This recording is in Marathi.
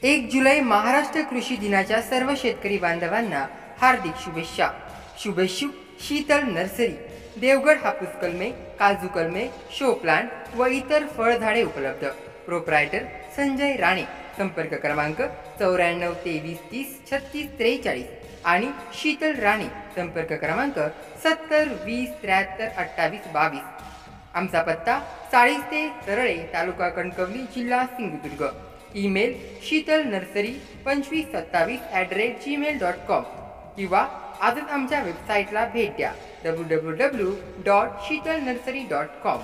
1 जुलै महाराष्ट्र कृषी दिनाच्या सर्व शेतकरी बांधवांना हार्दिक शुभेच्छा। शुभेच्छुक शीतल नर्सरी, देवगड हापूस कलमे, काजू कलमे, शो प्लांट व इतर फळझाडे उपलब्ध। प्रोप्रायटर संजय राणे। संपर्क क्रमांक 94 23 30 36 43 आणि शीतल राणे। संपर्क क्रमांक 70 20 73 28 22। आमचा पत्ता साळीस ते सरळे, तालुका कणकवली, जिल्हा सिंधुदुर्ग। ईमेल shitalnursary2527@gmail.com किंवा आजच आमच्या वेबसाईटला भेट द्या www.shitalnursery.com।